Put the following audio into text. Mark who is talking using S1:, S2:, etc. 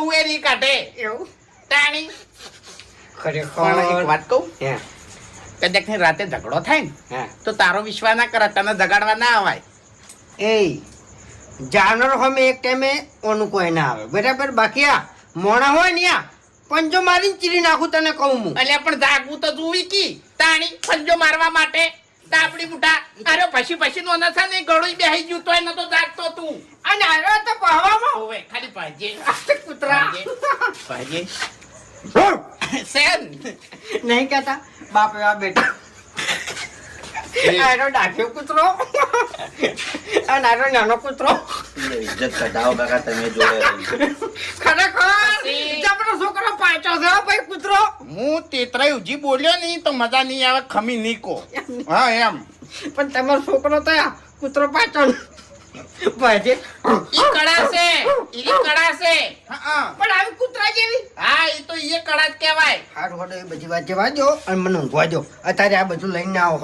S1: બહુ એ નહીં કાઢે
S2: એવું
S1: તાણી
S2: ખરેખર
S1: પણ એક વાત કહું
S2: હે
S1: કદાચ ને રાતે ઝઘડો થાય ને
S2: હે
S1: તો તારો વિશ્વાસ ના કરે તને જગાડવા ના આવાય
S2: એ જાનવર હમે એક ટાઈમે ઓનું કોઈ ના આવે બરાબર બાકી આ મોણા હોય ને આ પંજો મારીને ચીરી નાખું તને કહું હું
S1: એટલે પણ જાગવું તો જોવી કી તાણી પંજો મારવા માટે તાપડી મુઠા અરે પછી નો નસા ને ગળું બેહી ગયું તોય નતો જાગતો તું
S2: અને આવ્યો તો પહવામાં
S1: ઓવે ખાલી ભાજે
S2: કૂતરા
S1: ભાજે સેન
S2: નહીં કહેતા બાપ એવા બેટા આરો ડાક્યો કૂતરો અને આરો નાનો કૂતરો
S3: ઇજ્જત કઢાવો કાકા તમે જોડે
S2: ખરેખર જબરો છોકરો પાછો છે હો ભાઈ કૂતરો
S1: હું તેતરાય ઉજી બોલ્યો નહીં તો મજા નહીં આવે ખમી નીકો હા એમ
S2: પણ તમારો છોકરો તો આ કૂતરો પાછો ભાજે
S1: ઈ કડા છે હા
S2: પણ આવી કૂતરા જેવી
S1: હા ઈ તો ઈ કડા જ કહેવાય
S2: હારું હોડો એ બધી વાત જવા દો અને મને ઊંઘવા દો અત્યારે આ બધું લઈને આવો